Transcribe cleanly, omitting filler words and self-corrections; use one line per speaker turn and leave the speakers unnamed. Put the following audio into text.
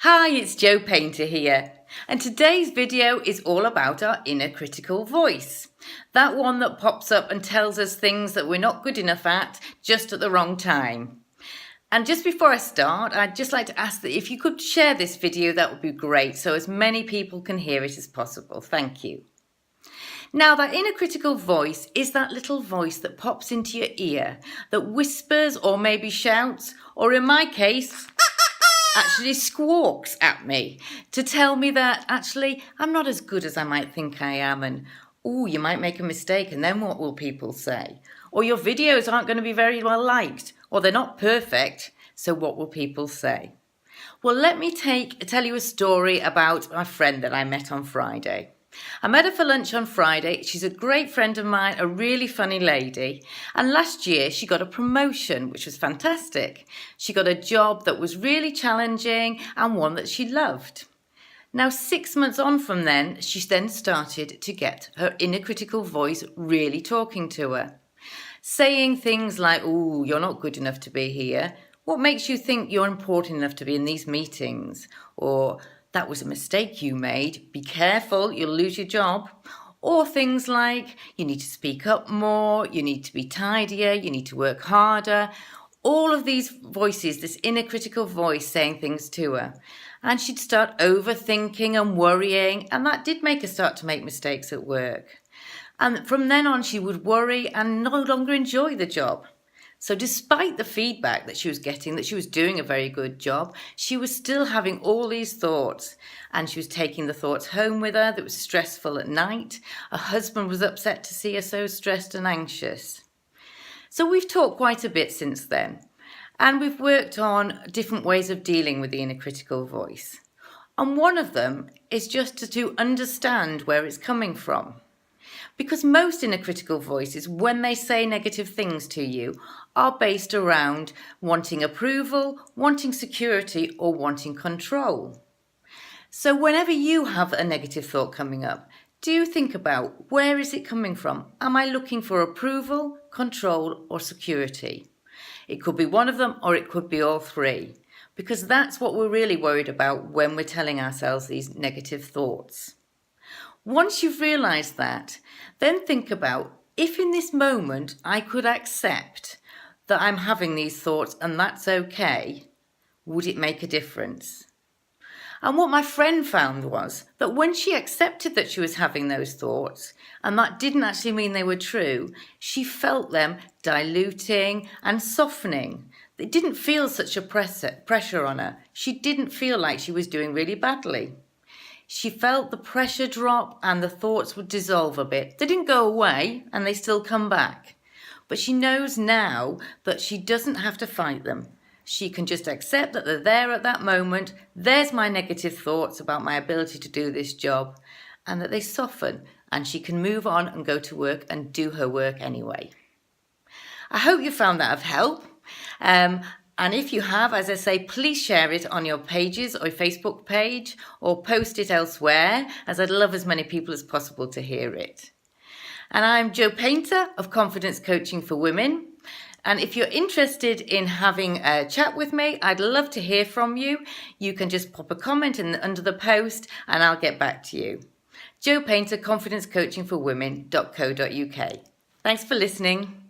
Hi, it's Jo Painter here, and today's video is all about our inner critical voice. That one that pops up and tells us things that we're not good enough at just at the wrong time. And just before I start, I'd just like to ask that if you could share this video, that would be great, so as many people can hear it as possible. Thank you. Now, that inner critical voice is that little voice that pops into your ear, that whispers or maybe shouts, or in my case, actually squawks at me to tell me that actually I'm not as good as I might think I am, and you might make a mistake and then what will people say? Or your videos aren't going to be very well liked, or they're not perfect, so what will people say? Well, let me tell you a story about my friend that I met on Friday. I met her for lunch on Friday. She's a great friend of mine, a really funny lady. And last year she got a promotion, which was fantastic. She got a job that was really challenging and one that she loved. Now, 6 months on from then, she then started to get her inner critical voice really talking to her. Saying things like, you're not good enough to be here. What makes you think you're important enough to be in these meetings? Or, that was a mistake you made. Be careful, you'll lose your job. Or things like, you need to speak up more, you need to be tidier, you need to work harder. All of these voices, this inner critical voice saying things to her. And she'd start overthinking and worrying, and that did make her start to make mistakes at work. And from then on, she would worry and no longer enjoy the job. So despite the feedback that she was getting, that she was doing a very good job, she was still having all these thoughts, and she was taking the thoughts home with her. That was stressful at night. Her husband was upset to see her so stressed and anxious. So we've talked quite a bit since then, and we've worked on different ways of dealing with the inner critical voice. And one of them is just to understand where it's coming from. Because most inner critical voices, when they say negative things to you, are based around wanting approval, wanting security, or wanting control. So whenever you have a negative thought coming up, do think about, where is it coming from? Am I looking for approval, control, or security? It could be one of them, or it could be all three, because that's what we're really worried about when we're telling ourselves these negative thoughts. Once you've realised that, then think about, if in this moment I could accept that I'm having these thoughts and that's okay, would it make a difference? And what my friend found was that when she accepted that she was having those thoughts, and that didn't actually mean they were true, she felt them diluting and softening. It didn't feel such a pressure on her. She didn't feel like she was doing really badly. She felt the pressure drop and the thoughts would dissolve a bit. They didn't go away and they still come back. But she knows now that she doesn't have to fight them. She can just accept that they're there at that moment. There's my negative thoughts about my ability to do this job, and that they soften and she can move on and go to work and do her work anyway. I hope you found that of help. And if you have, as I say, please share it on your pages or Facebook page, or post it elsewhere, as I'd love as many people as possible to hear it. And I'm Jo Painter of Confidence Coaching for Women. And if you're interested in having a chat with me, I'd love to hear from you. You can just pop a comment under the post and I'll get back to you. Jo Painter, confidencecoachingforwomen.co.uk. Thanks for listening.